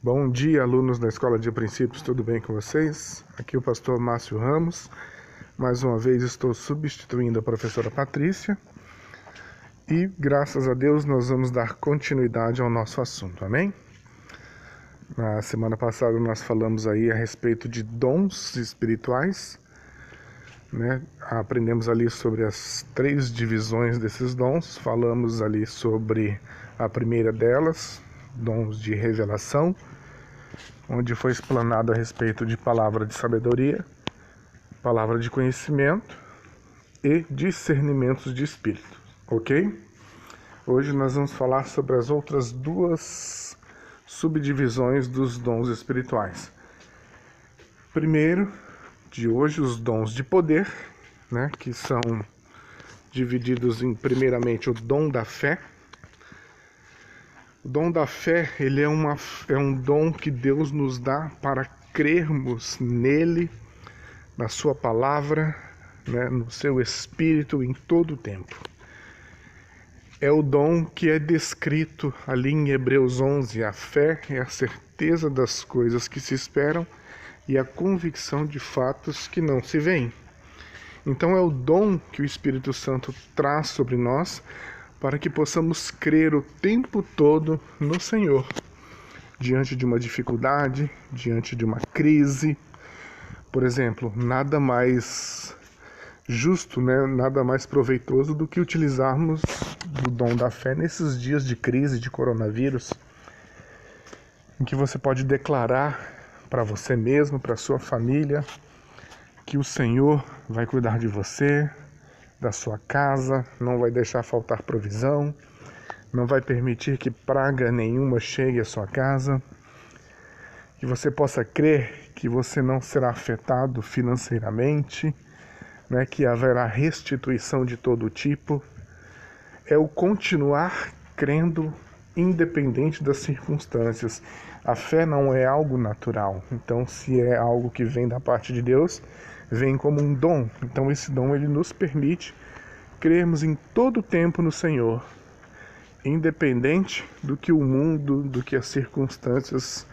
Bom dia, alunos da Escola de Princípios, tudo bem com vocês? Aqui é o pastor Márcio Ramos. Mais uma vez estou substituindo a professora Patrícia e, graças a Deus, nós vamos dar continuidade ao nosso assunto, amém? Na semana passada nós falamos aí a respeito de dons espirituais, né? Aprendemos ali sobre as 3 divisões desses dons, falamos ali sobre a primeira delas, dons de revelação, onde foi explanado a respeito de palavra de sabedoria, palavra de conhecimento e discernimentos de espírito, ok? Hoje nós vamos falar sobre as outras 2 subdivisões dos dons espirituais. Primeiro, de hoje, os dons de poder, né, que são divididos em, primeiramente, o dom da fé. O dom da fé, ele é um dom que Deus nos dá para crermos nele, na sua palavra, né, no seu espírito em todo o tempo. É o dom que é descrito ali em Hebreus 11. A fé é a certeza das coisas que se esperam e a convicção de fatos que não se veem. Então é o dom que o Espírito Santo traz sobre nós para que possamos crer o tempo todo no Senhor, diante de uma dificuldade, diante de uma crise. Por exemplo, nada mais justo, né? Nada mais proveitoso do que utilizarmos do dom da fé nesses dias de crise, de coronavírus, em que você pode declarar para você mesmo, para sua família, que o Senhor vai cuidar de você, da sua casa, não vai deixar faltar provisão, não vai permitir que praga nenhuma chegue à sua casa, que você possa crer que você não será afetado financeiramente, né, que haverá restituição de todo tipo. É o continuar crendo independente das circunstâncias. A fé não é algo natural, então se é algo que vem da parte de Deus, vem como um dom. Então esse dom ele nos permite crermos em todo o tempo no Senhor, independente do que o mundo, do que as circunstâncias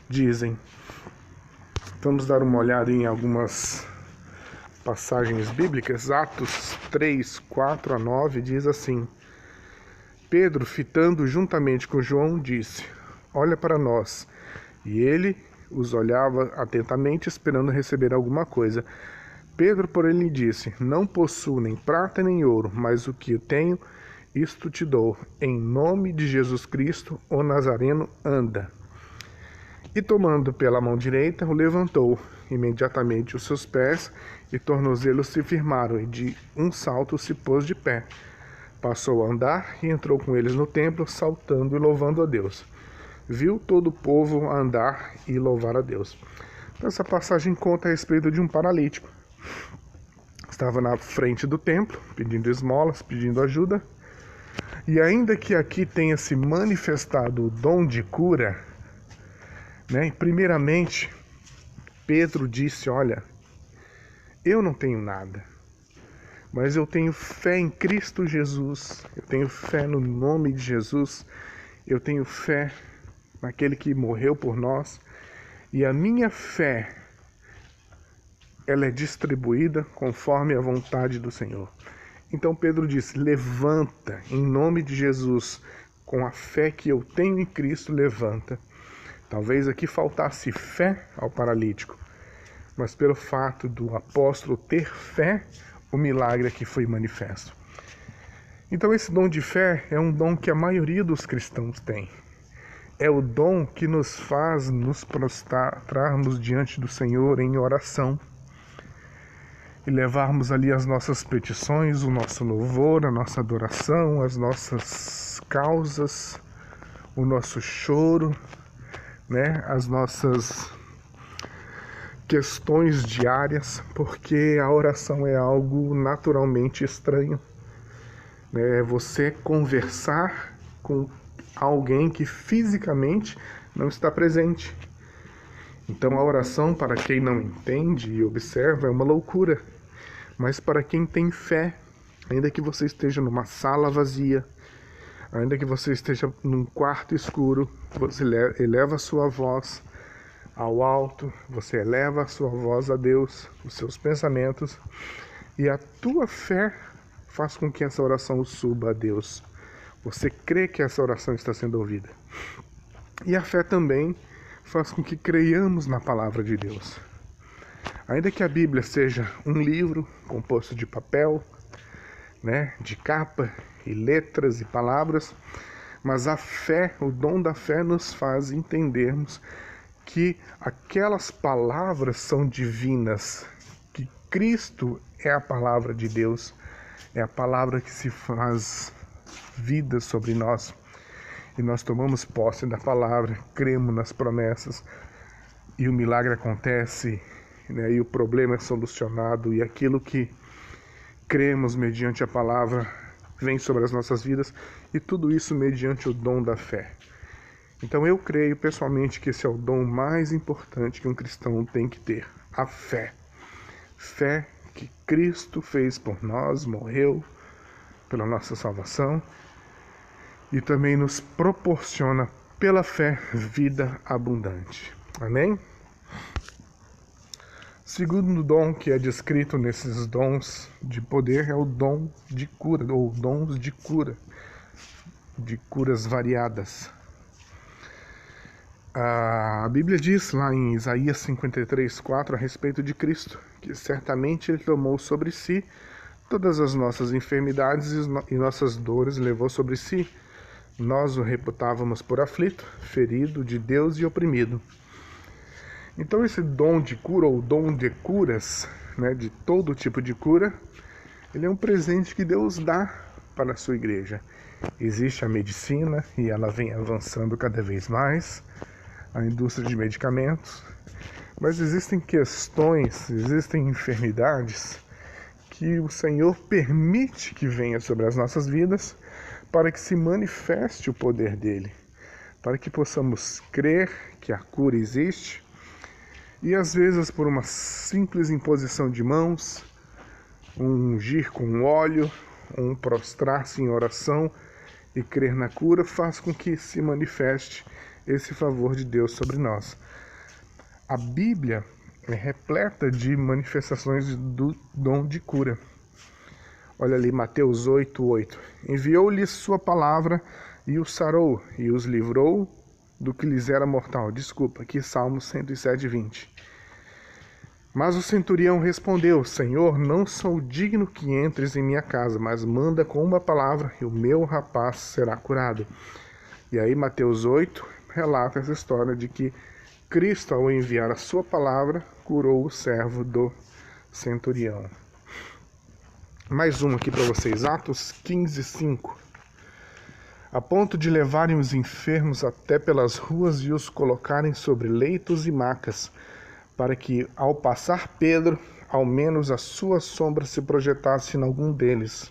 dizem. Vamos dar uma olhada em algumas passagens bíblicas. Atos 3, 4 a 9 diz assim: Pedro, fitando juntamente com João, disse: Olha para nós. E ele os olhava atentamente, esperando receber alguma coisa. Pedro, porém, lhe disse: Não possuo nem prata nem ouro, mas o que eu tenho, isto te dou. Em nome de Jesus Cristo, o Nazareno, anda. E tomando pela mão direita, o levantou. Imediatamente os seus pés e tornozelos se firmaram, e de um salto se pôs de pé. Passou a andar e entrou com eles no templo, saltando e louvando a Deus. Viu todo o povo andar e louvar a Deus. Então, essa passagem conta a respeito de um paralítico. Estava na frente do templo, pedindo esmolas, pedindo ajuda. E ainda que aqui tenha se manifestado o dom de cura, né, primeiramente, Pedro disse: Olha, eu não tenho nada, mas eu tenho fé em Cristo Jesus, eu tenho fé no nome de Jesus, eu tenho fé naquele que morreu por nós, e a minha fé, ela é distribuída conforme a vontade do Senhor. Então Pedro disse: levanta, em nome de Jesus, com a fé que eu tenho em Cristo, levanta. Talvez aqui faltasse fé ao paralítico, mas pelo fato do apóstolo ter fé, o milagre aqui foi manifesto. Então esse dom de fé é um dom que a maioria dos cristãos tem. É o dom que nos faz nos prostrarmos diante do Senhor em oração e levarmos ali as nossas petições, o nosso louvor, a nossa adoração, as nossas causas, o nosso choro, né, as nossas questões diárias, porque a oração é algo naturalmente estranho, né? É você conversar com alguém que fisicamente não está presente. Então a oração, para quem não entende e observa, é uma loucura, mas para quem tem fé, ainda que você esteja numa sala vazia, Ainda que você esteja num quarto escuro, você eleva a sua voz ao alto, você eleva a sua voz a Deus, os seus pensamentos, e a tua fé faz com que essa oração suba a Deus. Você crê que essa oração está sendo ouvida. E a fé também faz com que creiamos na palavra de Deus. Ainda que a Bíblia seja um livro composto de papel, de capa e letras e palavras, mas a fé, o dom da fé nos faz entendermos que aquelas palavras são divinas, que Cristo é a palavra de Deus, é a palavra que se faz vida sobre nós. E nós tomamos posse da palavra, cremos nas promessas, e o milagre acontece, e o problema é solucionado, e aquilo que cremos mediante a palavra vem sobre as nossas vidas, e tudo isso mediante o dom da fé. Então eu creio pessoalmente que esse é o dom mais importante que um cristão tem que ter, a fé. Fé que Cristo fez por nós, morreu pela nossa salvação, e também nos proporciona, pela fé, vida abundante. Amém? Segundo dom que é descrito nesses dons de poder é o dom de cura, ou dons de curas variadas. A Bíblia diz lá em Isaías 53:4 a respeito de Cristo, que certamente Ele tomou sobre si todas as nossas enfermidades e nossas dores levou sobre si. Nós o reputávamos por aflito, ferido de Deus e oprimido. Então esse dom de cura, ou dom de curas, de todo tipo de cura, ele é um presente que Deus dá para a sua igreja. Existe a medicina e ela vem avançando cada vez mais, a indústria de medicamentos, mas existem questões, existem enfermidades que o Senhor permite que venha sobre as nossas vidas para que se manifeste o poder dele, para que possamos crer que a cura existe e às vezes por uma simples imposição de mãos, um ungir com óleo, um prostrar-se em oração e crer na cura faz com que se manifeste esse favor de Deus sobre nós. A Bíblia é repleta de manifestações do dom de cura. Olha ali, Mateus 8:8. Enviou-lhes sua palavra e os sarou, e os livrou do que lhes era mortal. Desculpa, aqui Salmo 107:20. Mas o centurião respondeu: Senhor, não sou digno que entres em minha casa, mas manda com uma palavra e o meu rapaz será curado. E aí Mateus 8 relata essa história de que Cristo, ao enviar a sua palavra, curou o servo do centurião. Mais um aqui para vocês, Atos 15:5. A ponto de levarem os enfermos até pelas ruas e os colocarem sobre leitos e macas, para que, ao passar Pedro, ao menos a sua sombra se projetasse em algum deles.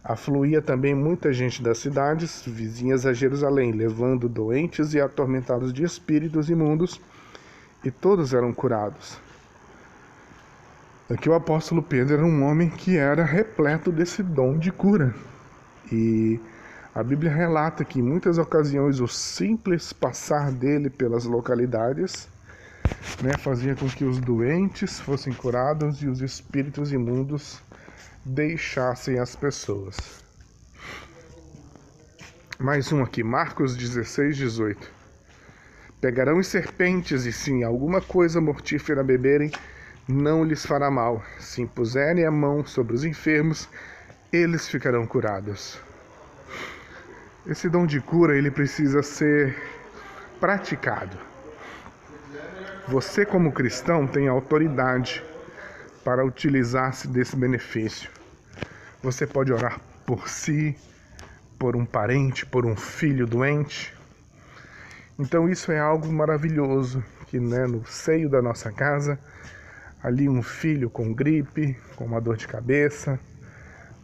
Afluía também muita gente das cidades vizinhas a Jerusalém, levando doentes e atormentados de espíritos imundos, e todos eram curados. Aqui o apóstolo Pedro era um homem que era repleto desse dom de cura. E a Bíblia relata que em muitas ocasiões o simples passar dele pelas localidades fazia com que os doentes fossem curados e os espíritos imundos deixassem as pessoas. Mais um aqui, Marcos 16:18. Pegarão as serpentes e se alguma coisa mortífera beberem, não lhes fará mal. Se impuserem a mão sobre os enfermos, eles ficarão curados. Esse dom de cura, ele precisa ser praticado. Você, como cristão, tem autoridade para utilizar-se desse benefício. Você pode orar por si, por um parente, por um filho doente. Então isso é algo maravilhoso, que no seio da nossa casa, ali um filho com gripe, com uma dor de cabeça,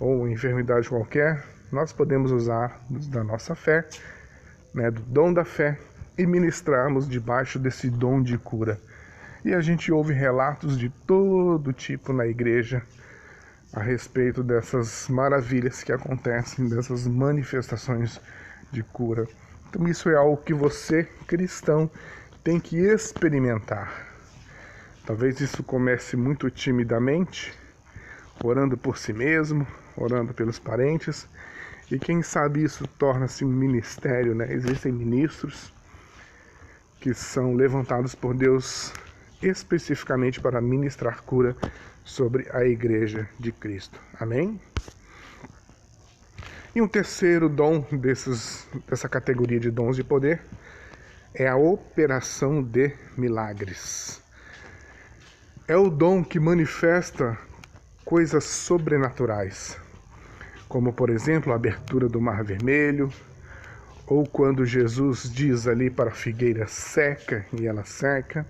ou uma enfermidade qualquer, nós podemos usar da nossa fé, do dom da fé, e ministrarmos debaixo desse dom de cura. E a gente ouve relatos de todo tipo na igreja, a respeito dessas maravilhas que acontecem, dessas manifestações de cura. Então isso é algo que você, cristão, tem que experimentar. Talvez isso comece muito timidamente, orando por si mesmo, orando pelos parentes, e quem sabe isso torna-se um ministério, né? Existem ministros que são levantados por Deus especificamente para ministrar cura sobre a Igreja de Cristo. Amém? E um terceiro dom dessa categoria de dons de poder é a operação de milagres. É o dom que manifesta coisas sobrenaturais, como, por exemplo, a abertura do Mar Vermelho, ou quando Jesus diz ali para a figueira seca e ela seca.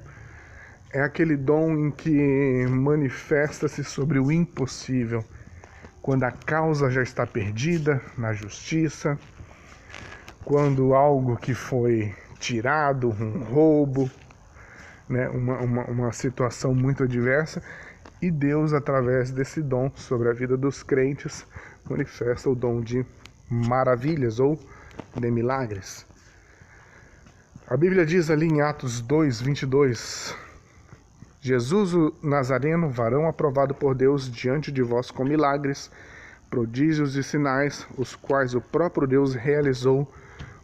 É aquele dom em que manifesta-se sobre o impossível, quando a causa já está perdida na justiça, quando algo que foi tirado, um roubo, né, uma situação muito adversa, e Deus, através desse dom sobre a vida dos crentes, manifesta o dom de maravilhas ou de milagres. A Bíblia diz ali em Atos 2:22, Jesus o Nazareno, varão aprovado por Deus diante de vós com milagres, prodígios e sinais, os quais o próprio Deus realizou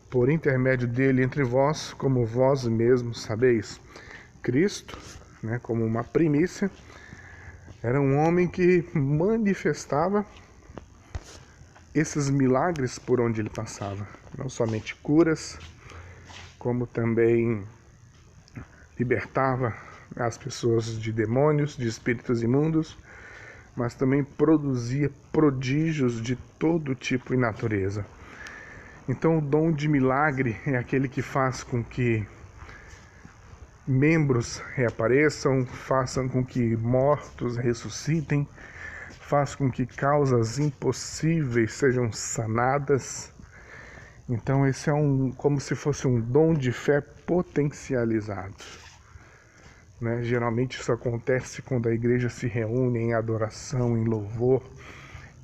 por intermédio dele entre vós, como vós mesmos sabeis. Cristo, né, como uma primícia, era um homem que manifestava esses milagres por onde ele passava. Não somente curas, como também libertava as pessoas de demônios, de espíritos imundos, mas também produzia prodígios de todo tipo e natureza. Então o dom de milagre é aquele que faz com que membros reapareçam, façam com que mortos ressuscitem, faz com que causas impossíveis sejam sanadas. Então esse é como se fosse um dom de fé potencializado. Né? Geralmente isso acontece quando a igreja se reúne em adoração, em louvor,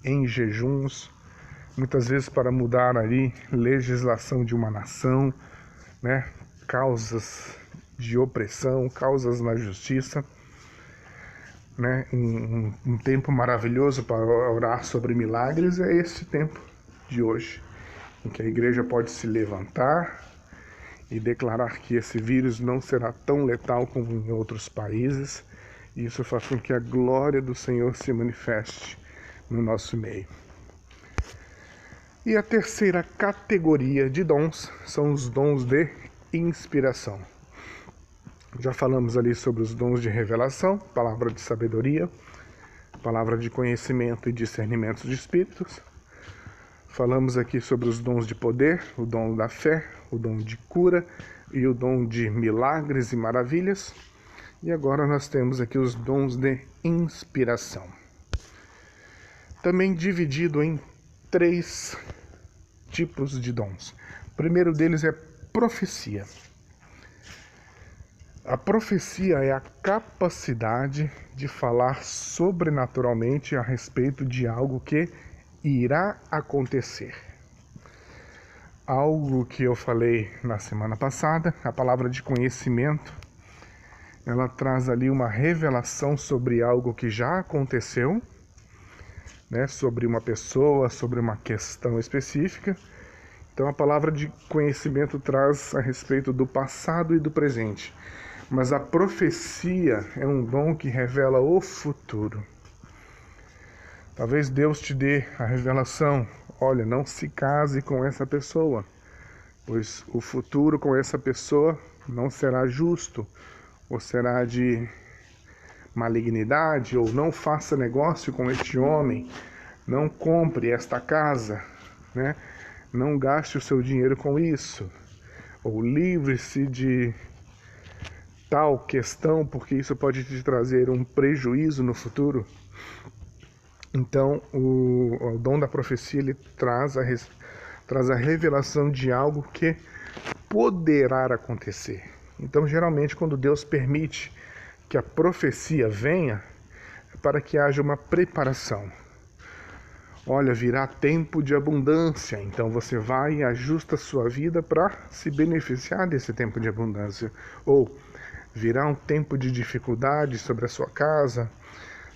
em jejuns, muitas vezes para mudar ali legislação de uma nação, né? Causas de opressão, causas na justiça, né? Um tempo maravilhoso para orar sobre milagres é esse tempo de hoje, em que a igreja pode se levantar e declarar que esse vírus não será tão letal como em outros países, e isso faz com que a glória do Senhor se manifeste no nosso meio. E a terceira categoria de dons são os dons de inspiração. Já falamos ali sobre os dons de revelação, palavra de sabedoria, palavra de conhecimento e discernimento de espíritos. Falamos aqui sobre os dons de poder, o dom da fé, o dom de cura e o dom de milagres e maravilhas. E agora nós temos aqui os dons de inspiração. Também dividido em 3 tipos de dons. O primeiro deles é profecia. A profecia é a capacidade de falar sobrenaturalmente a respeito de algo que irá acontecer. Algo que eu falei na semana passada, a palavra de conhecimento, ela traz ali uma revelação sobre algo que já aconteceu, né, sobre uma pessoa, sobre uma questão específica. Então a palavra de conhecimento traz a respeito do passado e do presente. Mas a profecia é um dom que revela o futuro. Talvez Deus te dê a revelação: olha, não se case com essa pessoa, pois o futuro com essa pessoa não será justo, ou será de malignidade, ou não faça negócio com este homem, não compre esta casa, né? Não gaste o seu dinheiro com isso, ou livre-se de tal questão, porque isso pode te trazer um prejuízo no futuro. Então, o dom da profecia, ele traz a revelação de algo que poderá acontecer. Então, geralmente, quando Deus permite que a profecia venha, é para que haja uma preparação. olha, virá tempo de abundância, então você vai e ajusta a sua vida para se beneficiar desse tempo de abundância. Ou virá um tempo de dificuldade sobre a sua casa,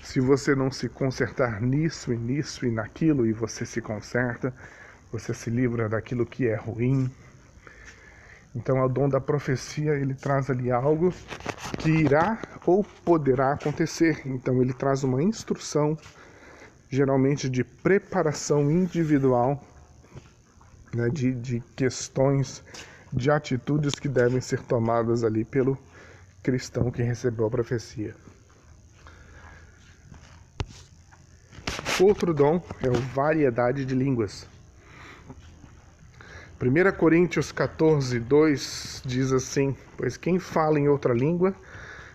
se você não se consertar nisso e naquilo, e você se conserta, você se livra daquilo que é ruim. Então, o dom da profecia, ele traz ali algo que irá ou poderá acontecer. Então, ele traz uma instrução, geralmente de preparação individual, né, de questões, de atitudes que devem ser tomadas ali pelo cristão que recebeu a profecia. Outro dom é a variedade de línguas. 1 Coríntios 14, 2 diz assim: pois quem fala em outra língua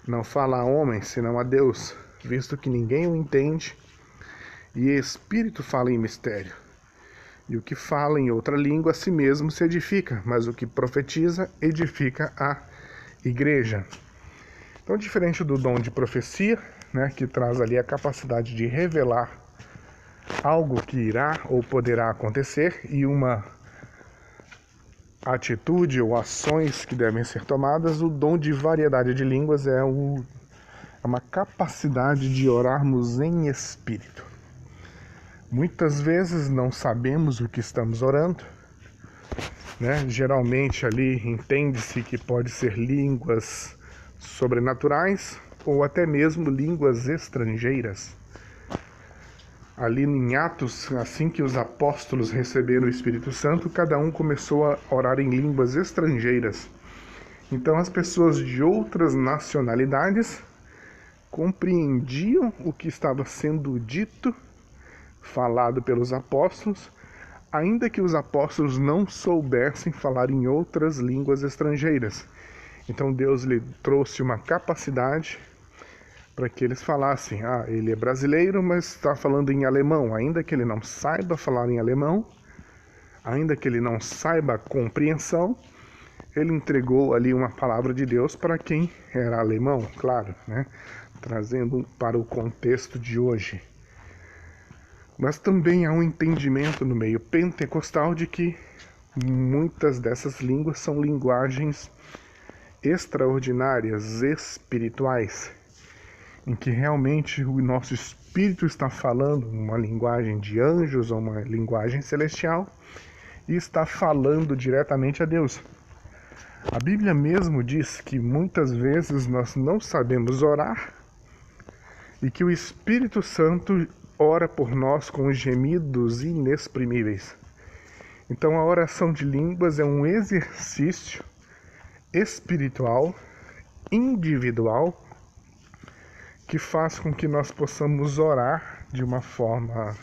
não fala a homem, senão a Deus, visto que ninguém o entende, e Espírito fala em mistério. E o que fala em outra língua a si mesmo se edifica, mas o que profetiza edifica a igreja. Então, diferente do dom de profecia, né, que traz ali a capacidade de revelar algo que irá ou poderá acontecer e uma atitude ou ações que devem ser tomadas, o dom de variedade de línguas é uma capacidade de orarmos em espírito. Muitas vezes não sabemos o que estamos orando, né? Geralmente ali entende-se que pode ser línguas sobrenaturais ou até mesmo línguas estrangeiras. Ali em Atos, assim que os apóstolos receberam o Espírito Santo, cada um começou a orar em línguas estrangeiras. Então as pessoas de outras nacionalidades compreendiam o que estava sendo dito, falado pelos apóstolos, ainda que os apóstolos não soubessem falar em outras línguas estrangeiras. Então Deus lhe trouxe uma capacidade para que eles falassem: ele é brasileiro, mas está falando em alemão, ainda que ele não saiba falar em alemão, ainda que ele não saiba a compreensão, ele entregou ali uma palavra de Deus para quem era alemão, claro, né? Trazendo para o contexto de hoje. Mas também há um entendimento no meio pentecostal de que muitas dessas línguas são linguagens extraordinárias, espirituais, em que realmente o nosso espírito está falando uma linguagem de anjos ou uma linguagem celestial e está falando diretamente a Deus. A Bíblia mesmo diz que muitas vezes nós não sabemos orar e que o Espírito Santo ora por nós com gemidos inexprimíveis. Então a oração de línguas é um exercício espiritual, individual, que faz com que nós possamos orar de uma forma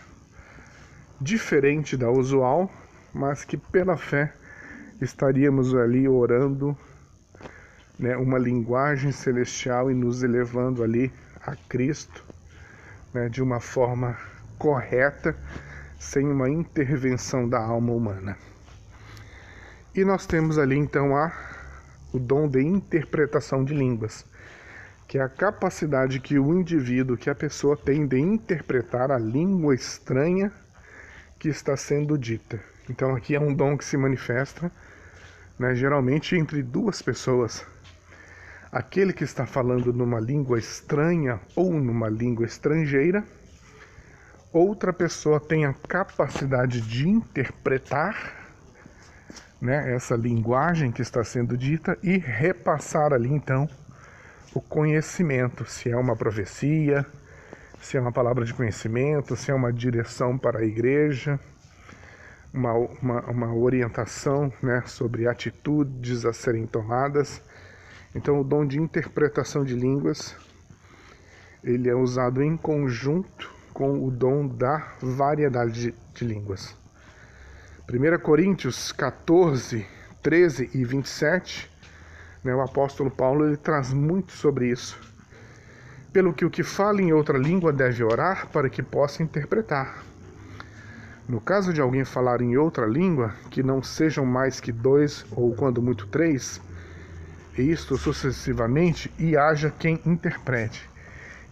diferente da usual, mas que pela fé estaríamos ali orando, né, uma linguagem celestial e nos elevando ali a Cristo, né, de uma forma correta, sem uma intervenção da alma humana. E nós temos ali então o dom de interpretação de línguas, que é a capacidade que o indivíduo, que a pessoa tem de interpretar a língua estranha que está sendo dita. Então aqui é um dom que se manifesta, né, geralmente entre duas pessoas. Aquele que está falando numa língua estranha ou numa língua estrangeira, outra pessoa tem a capacidade de interpretar, né, essa linguagem que está sendo dita e repassar ali então o conhecimento, se é uma profecia, se é uma palavra de conhecimento, se é uma direção para a igreja, uma orientação, né, sobre atitudes a serem tomadas. Então o dom de interpretação de línguas, ele é usado em conjunto com o dom da variedade de línguas. 1 Coríntios 14, 13 e 27, né, o apóstolo Paulo ele traz muito sobre isso. Pelo que o que fala em outra língua deve orar para que possa interpretar. No caso de alguém falar em outra língua, que não sejam mais que 2 ou quando muito 3, e isto sucessivamente, e haja quem interprete.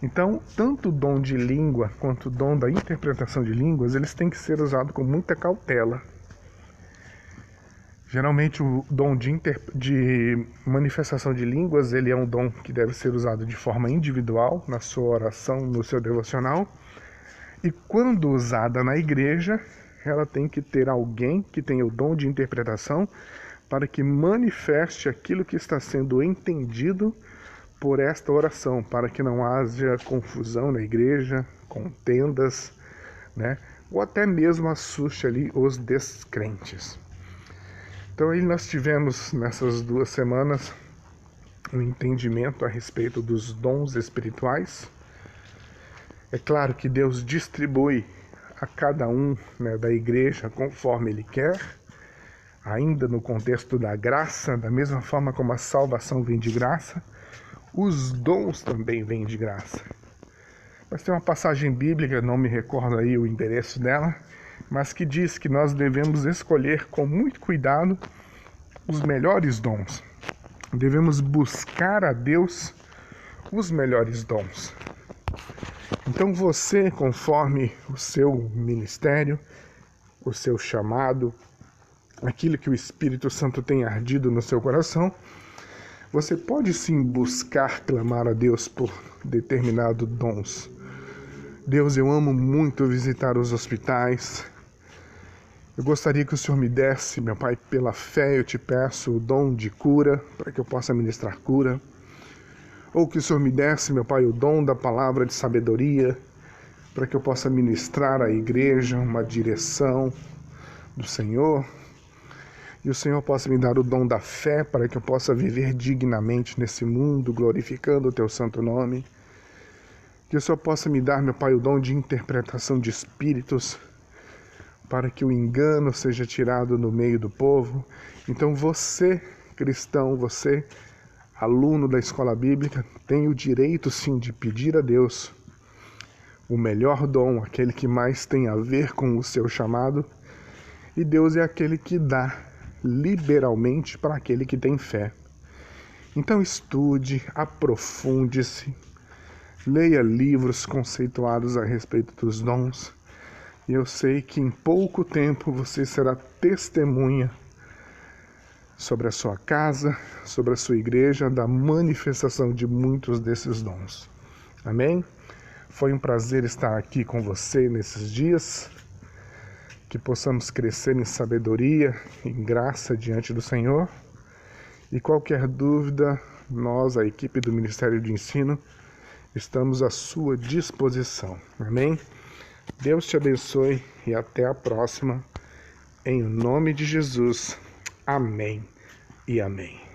Então, tanto o dom de língua quanto o dom da interpretação de línguas, eles têm que ser usados com muita cautela. Geralmente o dom de manifestação de línguas, ele é um dom que deve ser usado de forma individual, na sua oração, no seu devocional. E quando usada na igreja, ela tem que ter alguém que tenha o dom de interpretação para que manifeste aquilo que está sendo entendido por esta oração, para que não haja confusão na igreja, contendas, né? Ou até mesmo assuste ali os descrentes. Então aí nós tivemos nessas 2 semanas um entendimento a respeito dos dons espirituais. É claro que Deus distribui a cada um, né, da igreja conforme Ele quer, ainda no contexto da graça, da mesma forma como a salvação vem de graça, os dons também vêm de graça. Mas tem uma passagem bíblica, não me recordo aí o endereço dela, mas que diz que nós devemos escolher com muito cuidado os melhores dons. Devemos buscar a Deus os melhores dons. Então você, conforme o seu ministério, o seu chamado, aquilo que o Espírito Santo tem ardido no seu coração, você pode sim buscar, clamar a Deus por determinados dons. Deus, eu amo muito visitar os hospitais. Eu gostaria que o Senhor me desse, meu Pai, pela fé eu te peço o dom de cura, para que eu possa ministrar cura. Ou que o Senhor me desse, meu Pai, o dom da palavra de sabedoria, para que eu possa ministrar à igreja uma direção do Senhor. E o Senhor possa me dar o dom da fé, para que eu possa viver dignamente nesse mundo, glorificando o teu santo nome. Que o Senhor possa me dar, meu Pai, o dom de interpretação de espíritos, para que o engano seja tirado no meio do povo. Então você, cristão, você, aluno da escola bíblica, tem o direito sim de pedir a Deus o melhor dom, aquele que mais tem a ver com o seu chamado, e Deus é aquele que dá liberalmente para aquele que tem fé. Então estude, aprofunde-se, leia livros conceituados a respeito dos dons, e eu sei que em pouco tempo você será testemunha sobre a sua casa, sobre a sua igreja, da manifestação de muitos desses dons. Amém? Foi um prazer estar aqui com você nesses dias, que possamos crescer em sabedoria, em graça diante do Senhor. E qualquer dúvida, nós, a equipe do Ministério de Ensino, estamos à sua disposição. Amém? Deus te abençoe e até a próxima. Em nome de Jesus. Amém e amém.